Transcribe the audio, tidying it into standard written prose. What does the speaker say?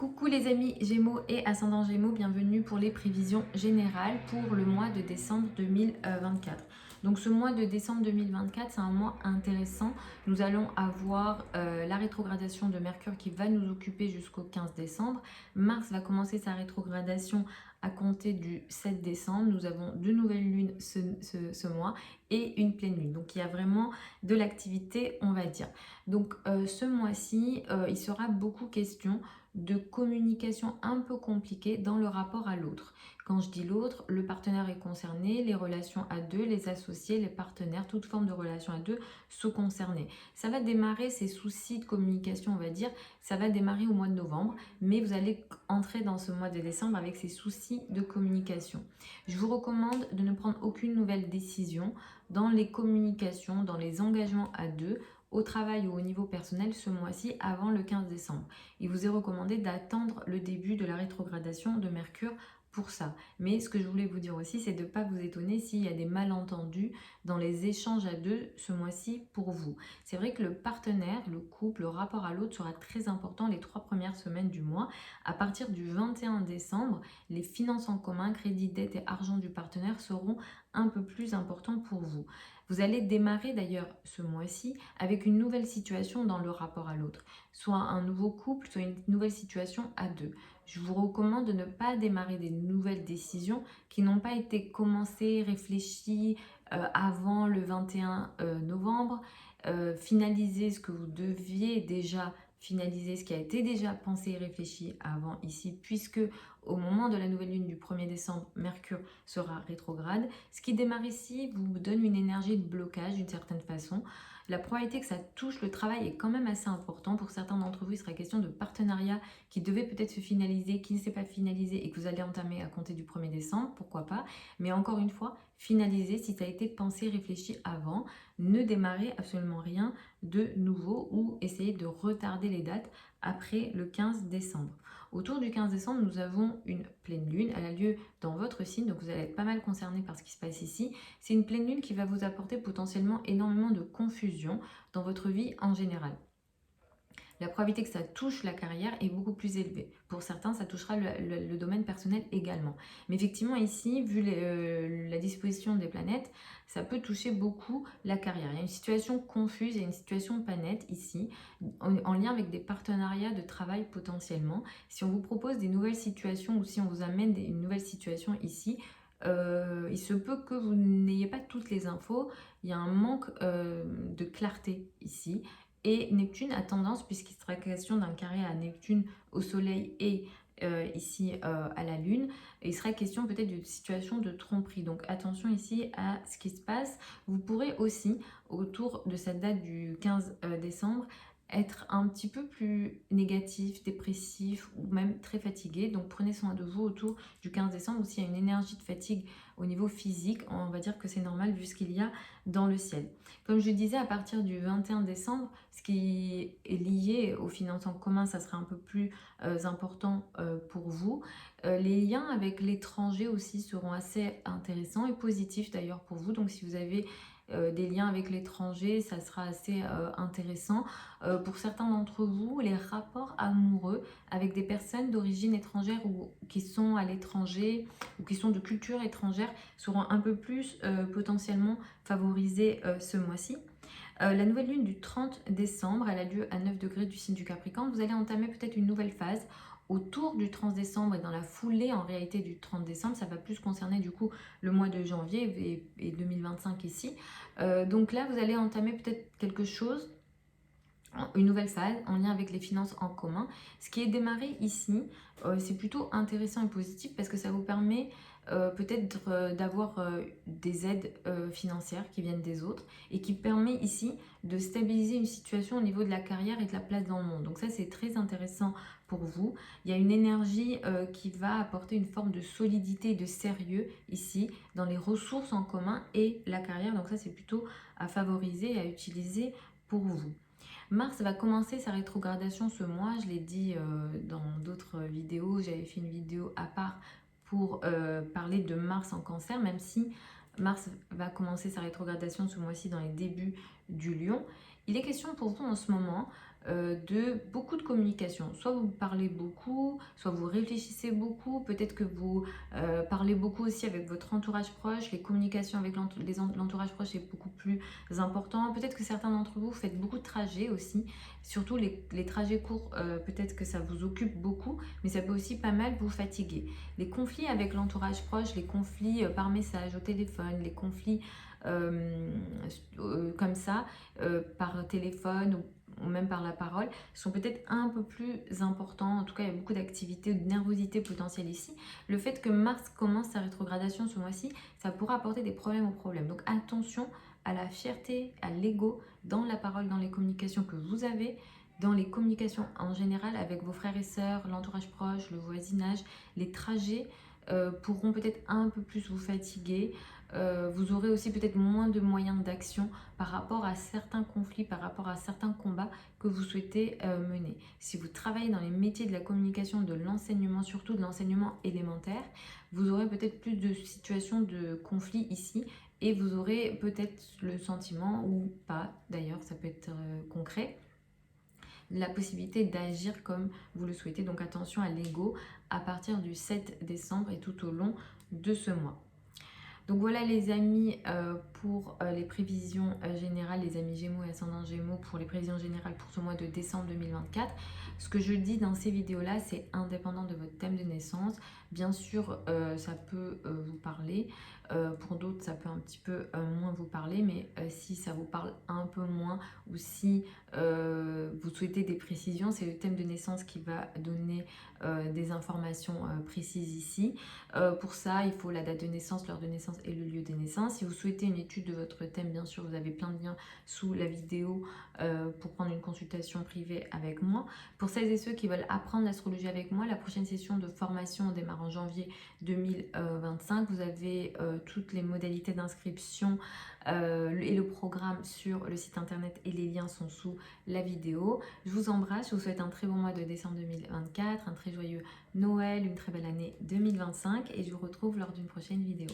Coucou les amis Gémeaux et ascendant Gémeaux, bienvenue pour les prévisions générales pour le mois de décembre 2024. Donc ce mois de décembre 2024, c'est un mois intéressant. Nous allons avoir la rétrogradation de Mercure qui va nous occuper jusqu'au 15 décembre. Mars va commencer sa rétrogradation à compter du 7 décembre. Nous avons deux nouvelles lunes ce mois et une pleine lune. Donc il y a vraiment de l'activité, on va dire. Donc ce mois-ci, il sera beaucoup question de communication un peu compliquée dans le rapport à l'autre. Quand je dis l'autre, le partenaire est concerné, les relations à deux, les associés, les partenaires, toute forme de relation à deux sont concernés. Ça va démarrer, ces soucis de communication, on va dire, ça va démarrer au mois de novembre, mais vous allez entrer dans ce mois de décembre avec ces soucis de communication. Je vous recommande de ne prendre aucune nouvelle décision dans les communications, dans les engagements à deux, au travail ou au niveau personnel ce mois-ci avant le 15 décembre. Il vous est recommandé d'attendre le début de la rétrogradation de Mercure pour ça. Mais ce que je voulais vous dire aussi, c'est de ne pas vous étonner s'il y a des malentendus dans les échanges à deux ce mois-ci pour vous. C'est vrai que le partenaire, le couple, le rapport à l'autre sera très important les 3 premières semaines du mois. À partir du 21 décembre, les finances en commun, crédit, dette et argent du partenaire seront un peu plus importants pour vous. Vous allez démarrer d'ailleurs ce mois-ci avec une nouvelle situation dans le rapport à l'autre, soit un nouveau couple, soit une nouvelle situation à deux. Je vous recommande de ne pas démarrer des nouvelles décisions qui n'ont pas été commencées, réfléchies avant le 21 novembre. Finaliser ce que vous deviez déjà finaliser, ce qui a été déjà pensé et réfléchi avant ici, puisque au moment de la nouvelle lune du 1er décembre, Mercure sera rétrograde. Ce qui démarre ici vous donne une énergie de blocage d'une certaine façon. La probabilité que ça touche le travail est quand même assez important. Pour certains d'entre vous, il sera question de partenariat qui devait peut-être se finaliser, qui ne s'est pas finalisé et que vous allez entamer à compter du 1er décembre, pourquoi pas. Mais encore une fois, finaliser si ça a été pensé, réfléchi avant. Ne démarrez absolument rien de nouveau ou essayez de retarder les dates après le 15 décembre. Autour du 15 décembre, nous avons une pleine lune. Elle a lieu dans votre signe, donc vous allez être pas mal concerné par ce qui se passe ici. C'est une pleine lune qui va vous apporter potentiellement énormément de confusion dans votre vie en général. La probabilité que ça touche la carrière est beaucoup plus élevée. Pour certains, ça touchera le domaine personnel également. Mais effectivement, ici, vu la disposition des planètes, ça peut toucher beaucoup la carrière. Il y a une situation confuse, il y a une situation pas nette ici, en lien avec des partenariats de travail potentiellement. Si on vous propose des nouvelles situations ou si on vous amène une nouvelle situation ici, il se peut que vous n'ayez pas toutes les infos. Il y a un manque de clarté ici. Et Neptune a tendance, puisqu'il sera question d'un carré à Neptune au Soleil et ici à la Lune, il sera question peut-être d'une situation de tromperie. Donc attention ici à ce qui se passe. Vous pourrez aussi, autour de cette date du 15 décembre, être un petit peu plus négatif, dépressif ou même très fatigué. Donc prenez soin de vous autour du 15 décembre. Ou s'il y a une énergie de fatigue au niveau physique, on va dire que c'est normal vu ce qu'il y a dans le ciel. Comme je disais, à partir du 21 décembre, ce qui est lié aux finances en commun, ça sera un peu plus important pour vous. Les liens avec l'étranger aussi seront assez intéressants et positifs d'ailleurs pour vous. Donc si vous avez des liens avec l'étranger, ça sera assez intéressant. Pour certains d'entre vous, les rapports amoureux avec des personnes d'origine étrangère ou qui sont à l'étranger ou qui sont de culture étrangère seront un peu plus potentiellement favorisés ce mois-ci. La nouvelle lune du 30 décembre, elle a lieu à 9 degrés du signe du Capricorne. Vous allez entamer peut-être une nouvelle phase autour du 30 décembre et dans la foulée en réalité du 30 décembre. Ça va plus concerner du coup le mois de janvier et 2025 ici. Donc là, vous allez entamer peut-être quelque chose, une nouvelle phase en lien avec les finances en commun. Ce qui est démarré ici, c'est plutôt intéressant et positif parce que ça vous permet peut-être d'avoir des aides financières qui viennent des autres et qui permet ici de stabiliser une situation au niveau de la carrière et de la place dans le monde. Donc ça, c'est très intéressant pour vous. Il y a une énergie qui va apporter une forme de solidité et de sérieux ici dans les ressources en commun et la carrière. Donc ça, c'est plutôt à favoriser et à utiliser pour vous. Mars va commencer sa rétrogradation ce mois, je l'ai dit dans d'autres vidéos, j'avais fait une vidéo à part pour parler de Mars en Cancer, même si Mars va commencer sa rétrogradation ce mois-ci dans les débuts du Lion. Il est question pour vous en ce moment de beaucoup de communication. Soit vous parlez beaucoup, soit vous réfléchissez beaucoup, peut-être que vous parlez beaucoup aussi avec votre entourage proche, les communications avec l'entourage proche est beaucoup plus important. Peut-être que certains d'entre vous faites beaucoup de trajets aussi, surtout les trajets courts, peut-être que ça vous occupe beaucoup, mais ça peut aussi pas mal vous fatiguer. Les conflits avec l'entourage proche, les conflits par message, au téléphone, les conflits comme ça, par téléphone ou même par la parole, sont peut-être un peu plus importants. En tout cas, il y a beaucoup d'activité ou de nervosité potentielle ici. Le fait que Mars commence sa rétrogradation ce mois-ci, ça pourra apporter des problèmes aux problèmes. Donc attention à la fierté, à l'ego dans la parole, dans les communications que vous avez, dans les communications en général avec vos frères et sœurs, l'entourage proche, le voisinage. Les trajets pourront peut-être un peu plus vous fatiguer. Vous aurez aussi peut-être moins de moyens d'action par rapport à certains conflits, par rapport à certains combats que vous souhaitez mener. Si vous travaillez dans les métiers de la communication, de l'enseignement, surtout de l'enseignement élémentaire, vous aurez peut-être plus de situations de conflit ici et vous aurez peut-être le sentiment, ou pas d'ailleurs, ça peut être concret, la possibilité d'agir comme vous le souhaitez. Donc attention à l'ego à partir du 7 décembre et tout au long de ce mois. Donc voilà les amis pour les prévisions générales, les amis Gémeaux et ascendant Gémeaux pour les prévisions générales pour ce mois de décembre 2024. Ce que je dis dans ces vidéos-là, c'est indépendant de votre thème de naissance. Bien sûr, ça peut vous parler. Pour d'autres, ça peut un petit peu moins vous parler. Mais si ça vous parle un peu moins ou si vous souhaitez des précisions, c'est le thème de naissance qui va donner des informations précises ici. Pour ça, il faut la date de naissance, l'heure de naissance et le lieu de naissance. Si vous souhaitez une étude de votre thème, bien sûr, vous avez plein de liens sous la vidéo pour prendre une consultation privée avec moi. Pour celles et ceux qui veulent apprendre l'astrologie avec moi, la prochaine session de formation démarre en janvier 2025. Vous avez toutes les modalités d'inscription et le programme sur le site internet et les liens sont sous la vidéo. Je vous embrasse, je vous souhaite un très bon mois de décembre 2024, un très joyeux Noël, une très belle année 2025 et je vous retrouve lors d'une prochaine vidéo.